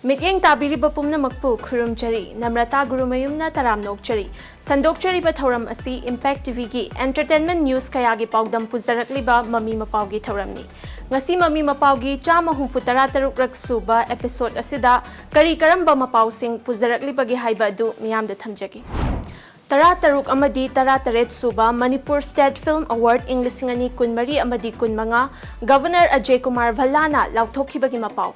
Mityeng tabiriba pumnamakpu khurumchari namrata gurumayumna taramnokchari sandokchari bathoram asi Impact TV gi entertainment news kayagi paudam puzarakliba Mami Mapao gi thoramni ngasi Mami Mapao gi chama humfutara taruk raksuba episode asida kari karamba Mapao sing puzarakliba gi haiba adu miyamda thamjagi Tara taruk amadi tara taret suba Manipur State Film Award Inglisingani kunmari amadi kunmanga Governor Ajay Kumar Bhallana lauthokibagi Mapao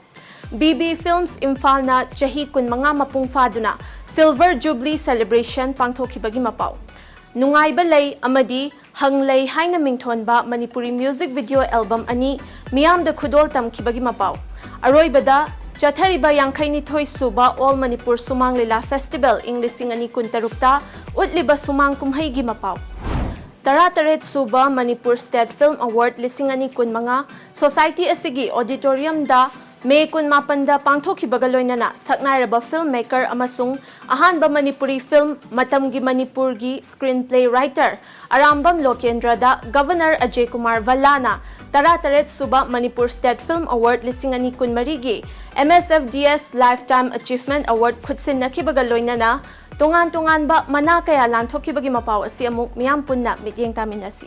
BB Films Imphal na chahi kunmanga mapung faduna Silver Jubilee Celebration pangthokibagi Mapao Nungaiba lay amadi hanglay haina mingthonba Manipuri music video album ani miyamda khudol tamkibagi Mapao Aroibada Chathariba Yangkhaini Thoi Suba All Manipur Sumang Lila Festival Inglising ani kuntarukta utliba sumang kumhaigi Mapao Tarataret Suba Manipur State Film Award lising ani kunmanga Society asigi auditorium da May kun mapanda pangthokibaga loinana saknairaba filmmaker amasung ahanba Manipuri film matamgi Manipur gi screenplay writer Arambam Lokendra da Governor Ajay Kumar Bhallana Tarataret Suba Manipur State Film Award lising ani kunmari gi MSFDS Lifetime Achievement Award khutsin nakibaga loinana tungan ba mana kaya lanthokibagi Mapao asi amuk miyam punna mityeng taminasi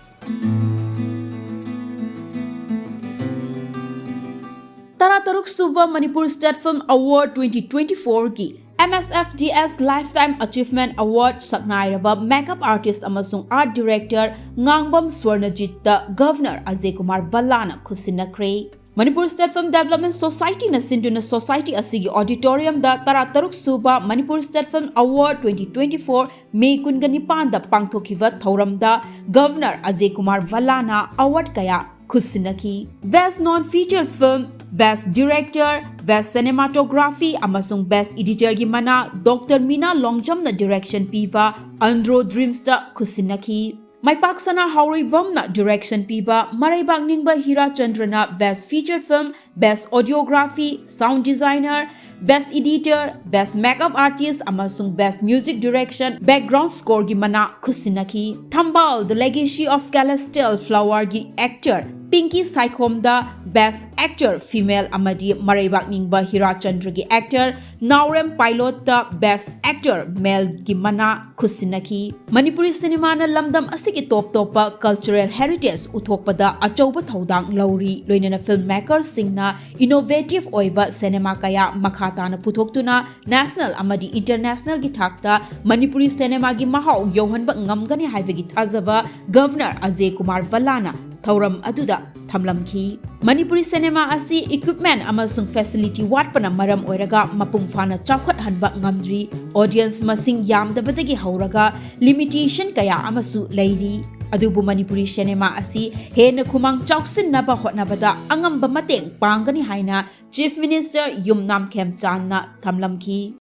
Tarataruk Suva Manipur State Film Award 2024 ki MSFDS Lifetime Achievement Award saknairaba makeup artist amasung art director Ngangbam Swarnajit da Governor Ajay Kumar Bhallana khusinakre Manipur State Film Development Society na sinduna society asigi auditorium da Tarataruk Suba Manipur State Film Award 2024 May kunganipan da pangthokiba thoram da Governor Ajay Kumar Bhallana award kaya khusinaki Best Non-Feature Film Best Director, Best Cinematography, amasung Best Editor gi mana Dr. Mina Longjam na direction piba Andro Dreams da khusinaki. Maipaksana Hauribam na direction piba Maraibak Ningba Hira Chandrana Best Feature Film, Best Audiography, Sound Designer, Best Editor, Best Makeup Artist, amasung Best Music Direction, Background Score gi mana khusinaki. Thambal The Legacy of Celestial Flower gi actor Pinky Saikhom da Best Actor Female amadi Maraibak Ningba Hira Chandra gi actor Naurem Pilot da Best Actor Male gi mana khusinaki Manipuri cinema na lamdam asigi top topa cultural heritage uthokpada achauba thodang lauri loinana filmmakers singna innovative oiba cinema kaya makhata na puthoktuna national amadi international gi thakta Manipuri cinema gi mahau yohanba ngamgani haibagi thazaba Governor Ajay Kumar Bhallana Thauram aduda thamlamki Manipuri cinema asi equipment amasung facility watpana maram oiraga mapung fana chawkhat hanba ngamdri audience masing yamdabadagi hauraga limitation kaya amasu leiri adubu Manipuri cinema asi hena khumang chawsin naba hotnabada angamba mateng pangani haina Chief Minister Yumnam Khemchan na thamlamki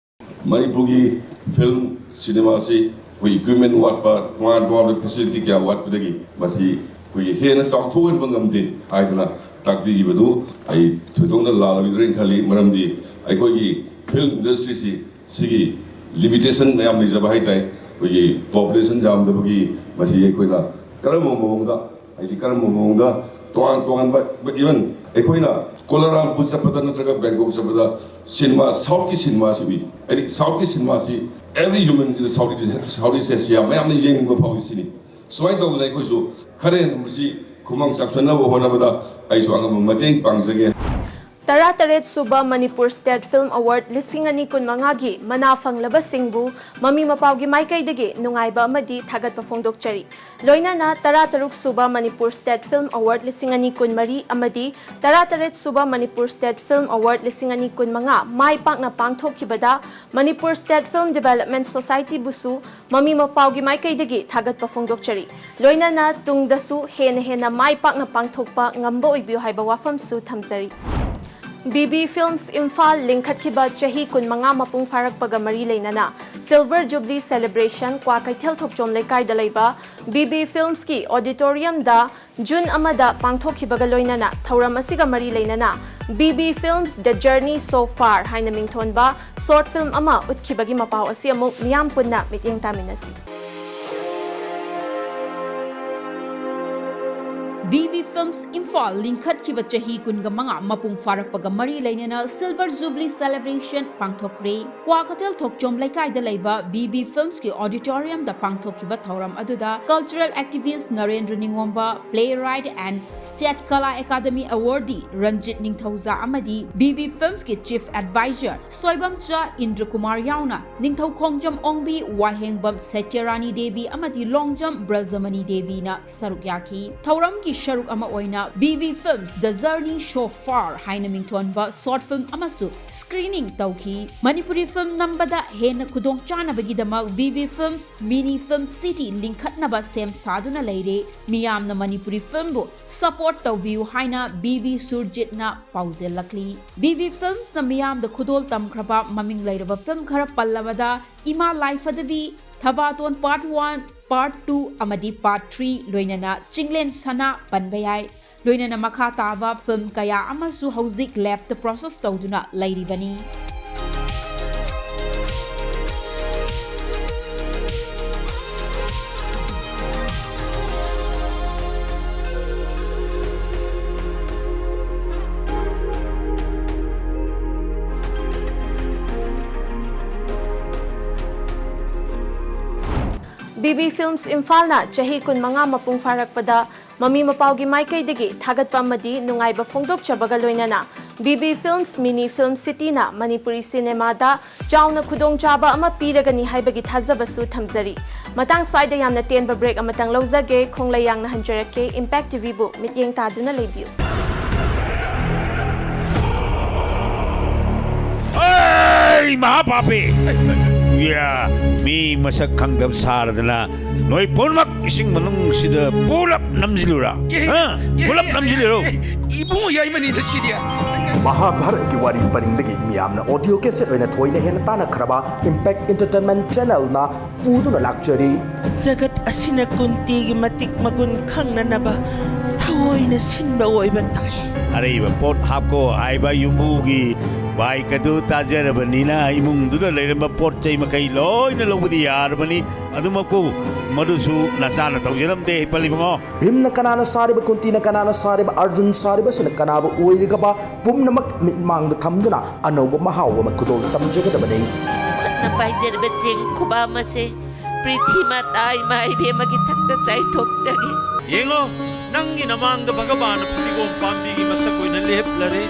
Manipuri film cinema asi equipment watpa twa facility kya watpadagi masi we hear a song to and Bangamdi, Idla, Taki Badu, I told the law with Rinkali, Maramdi, I go ye film industry, Sigi, limitation, I am Mizabahita, we population jam the Bugi, Masi Equina, Karamonga, I declare Monga, Tuan, but even Equina, Kolaram puts up the Natraga Bangkok Sabada, cinema, Southeast cinema, I think Southeast cinema, every human in the Southeast Asia, I am the young Mapao. So I don't like also current see Kumang Saksana Honabada, I saw a Mating Pangs again. Tarataret Suba Manipur State Film Award lising ani kunmangagi manafang labasingbu Mami Mapao gi maikay dagi nungaiba amadi thagat pafongdok chari. Loina na Tarataruk Suba Manipur State Film Award lising ani kunmari amadi Tarataret Suba Manipur State Film Award lising ani kunmanga maipak na pangthokibada Manipur State Film Development Society busu Mami Mapao gi maikay dagi thagat pafongdok chari. Loina na tungdasu hena maipak na pangthokpa ngambo oibiyo haiba wafam su thamsari. BB Films Imphal lingkhatkiba chahi kunmanga mapung farak pagamari leinana Silver Jubilee Celebration kwa kaithel thokchom lekai dalaiba BB Films ki auditorium da June amada pangthokhibaga loinana thauram asiga mari leinana BB Films The Journey So Far haina mingthonba short film ama utkibagi Mapao asi amuk miyam punna mityeng taminasi VV Films Imphal Linkhat Kiva Chahi Kunga Manga Mapung Farak Pagamari Lainana Silver Jubilee Celebration Pangthokre Kwakatel Thokchom Laikai da Laiva VV Films ki Auditorium da Pangthokiba Thauram Aduda Cultural Activist Narendra Ningomba Playwright and State Kala Academy Awardee Ranjit Ningthauza Amadi VV Films ki Chief Advisor Soibam Cha Indra Kumar Yauna Ningthau Khongjam Ongbi Wahengbam Satyarani Devi Amadi Longjam Brazamani Devi na Saruk Yaki Thauram ki Sharuk Ama Oina VV Films The Journey So Far Haina Mingthonba Short Film Amasu Screening Tauki Manipuri Film Nambada Hena Kudong Chana Bagidamag VV Films Mini Film City Linkhatnaba Sem Saduna Leire Miyamna Manipuri Film bu Support Taubiu Haina BV Surjit na Pauzel Lakli VV Films na Miyam the Kudol Tamkraba Maming Lairaba Film Khara Pallavada Ima Life Adavi Thabaton Part 1 Part 2 Amadi Part 3 Loinana Chinglen Sana Panbayai Loinana Makatava Film Kaya Amasu Hauzik Lab the process Tauduna Lairibani BB Films Imphal na chahi kun manga mapung farakpada Mami Mapao gi Maikai digi thagatpa amadi nungaiba phongdok chabaga loinana BB Films Mini Film City na Manipuri cinema da chauna khudong chaba ama piragani haibagi thajabasu thamjari matang swaida yamna tenba break amatang lawjage khonglayang na hanjarake Impact TV bu mityeng taduna lebiu Ay mahapapi ya mi masak kangdam saradana noi ponmak ising manung sida pulap namjilura ha pulap namjiluro ibungo yai mani da sidia Mahabharat ki wari paringdagi miyamna audio cassette oina thoina hena tana khraba Impact Entertainment Channel na puduna lakchari zagat asina kunti gi matik magun khangna naba thawoina sinba oiba tai are iba pot hapko aiba yumugi bai kadu tajarabnina imungduna leiramba pot chai makai loina lobudi yarbani adumako madusu nasana tawjaramde palibango Bhimna kanana sariba kuntina kanana sariba Arjun sariba sina kanaba oirigaba pumnamak mitmang thamduna anoba mahawa makudol tamjagadabani na paijarba cheng kuba mase prithi matai mai be magi thakta sai thok jage yengo nangi namangda bhagavan putigom pambi gi masakoina leplare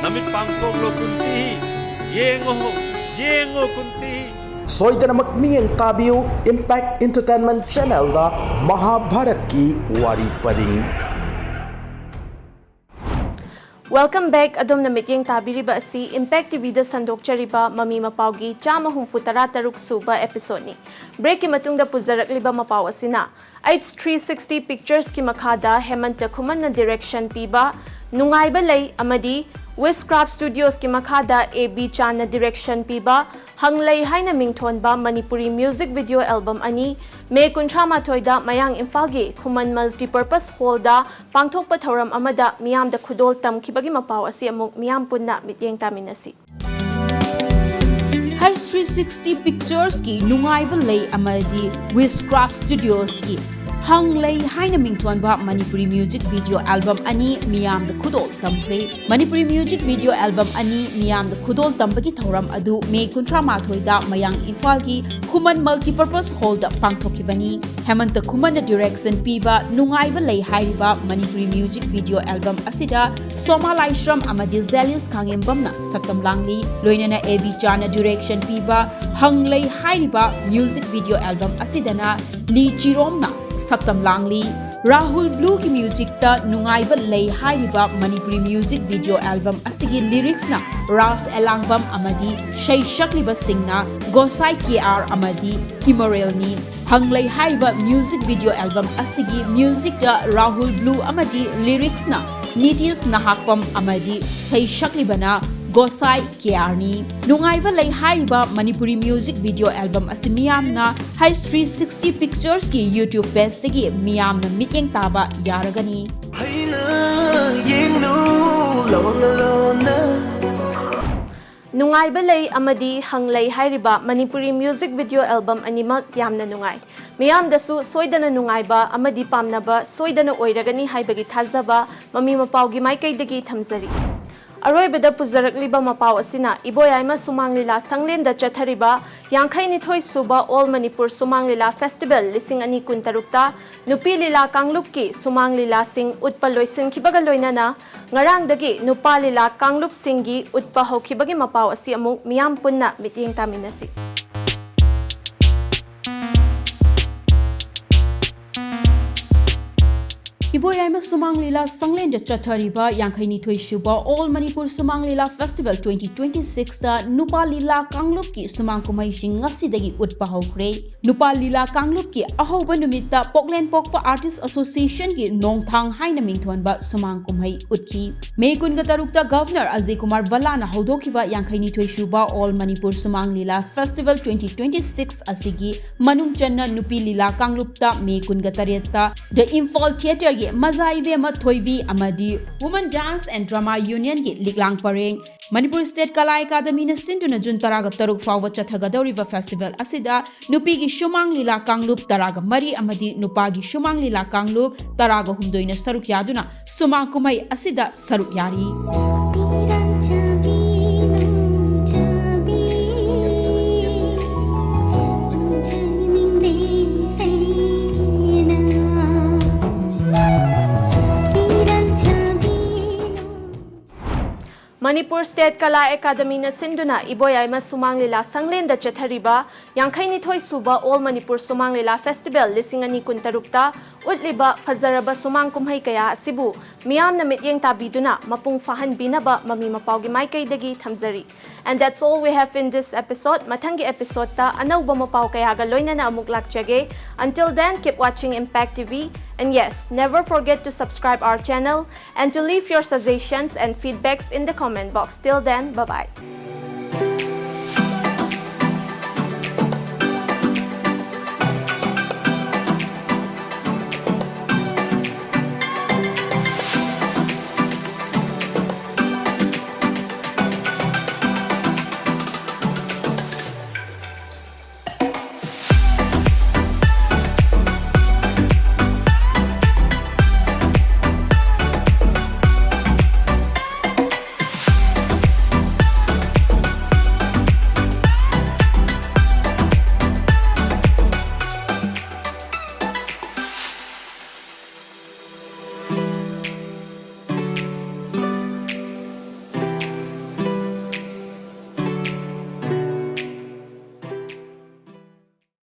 namit pangkok lo kunti yengo kunti Soidanamak miyeng tabiu Impact Entertainment Channel da Mahabharat ki wari paring Welcome back adom na mityeng tabiriba asi Impact TV da sandokchariba Mami Mapao gi chama humfutara taruk suba episode ni break ki matungda puzarakliba Mapao asina It's 360 Pictures ki makhada Hemanta Khuman na direction piba nungaiba lay amadi Westcraft Studios ki makhada AB Chan na direction piba hanglay haina mingthonba Manipuri music video album ani May 13 da mayang Imphal gi Khuman multipurpose hall da pangthokpa thoram amada miyam da khudol tamkhibagi Mapao asi amuk miyam punna mityeng taminasi High 360 Pictures ki nungaiba lay amadi Westcraft Studios ki Hanglay haina mingthonba Manipuri music video album ani miyam da khudol tampre Manipuri music video album ani miyam da khudol tambagi thoram adu May 13 da mayang Imphal ki Khuman multipurpose hall da pangthokibani Hemanta Khuman na direction piba nungaiba lay hairiba Manipuri music video album asida Soma Laishram amadi Zelis Khangembam na saktam langli loinana AV Chana direction piba hanglay hairiba music video album asidana Lee Chirom na saktam langli Rahul Blue ki music ta nungaiba lay hairiba Manipuri music video album asigi lyrics na Ras Elangbam amadi Shay Shakliba Singh na Gosai KR amadi Himorel ni hanglay hairiba music video album asigi music ta Rahul Blue amadi lyrics na Nitius Nahakpam amadi Shay Shakliba na Gosai Kiarni nungaiba lay hairiba Manipuri music video album asi miyam na High 360 Pictures ki YouTube page tagi miyam na mityeng taba yaragani Nungay balay amadi hanglay hairiba Manipuri music video album animak yamna nungay. Miyam dasu soidana nungay ba amadi pamna ba soidana oiragani haibagi thazaba Mami Mapao gi maikaidagi thamzari. Aroibada puzarakliba Mapao asina iboyaima sumanglila sanglenda chathariba yankai nithoi suba All Manipur Sumanglila Festival lising ani kuntarukta nupi lila kanglupki sumanglila sing utpa loisin kibaga loinana ngarangdagi nupa lila kanglup singi utpa hokibagi Mapao asi amuk miyam punna miting taminasi. Iboyaima Sumanglila Sanglenda Chathariba Yankaini Thoi Shuba All Manipur Sumanglila Festival 2026 da Nupa Lila Kanglup ki Sumang Kumai Sing ngasidagi utpa hokre. Nupa Lila Kanglup ki ahoba numita Poklen Pokfa Artists Association ki Nongthang haina mingthon ba Sumang Kumai utki. May kun gatarukta Governor Ajay Kumar Valana hodokiba Yankaini Thoi Shuba All Manipur Sumanglila Festival 2026 asigi Manung Channa Nupi Lila Kanglupta May kun gatareta The Imphal Theatre Mazaive Mathoivi Amadi Women Dance and Drama Union gi Liklang Pareng Manipur State Kala Academy na sinduna Jun taraga taruk fawa chathagadoriva festival asida nupi gi Shumang Lila Kanglup taraga mari amadi nupa gi Shumang Lila Kanglup taraga humdoina saruk yaduna Sumang Kumai asida saruk yari. Manipur State Kala Academy na sinduna iboyaima sumanglila sanglenda chathariba yankaini thoi suba All Manipur Sumanglila Festival lising ani kuntarukta utliba fazaraba sumang kumhay kaya asibu miyam na mityeng tabiduna mapung fahan binaba Mami Mapao gi maikaidagi thamzari. And that's all we have in this episode. Mathangi episode ta anaw ba Mapao kaya galoy na amuk lakchage. Until then, keep watching Impact TV. And yes, never forget to subscribe our channel and to leave your suggestions and feedbacks in the comment box. Till then, bye-bye.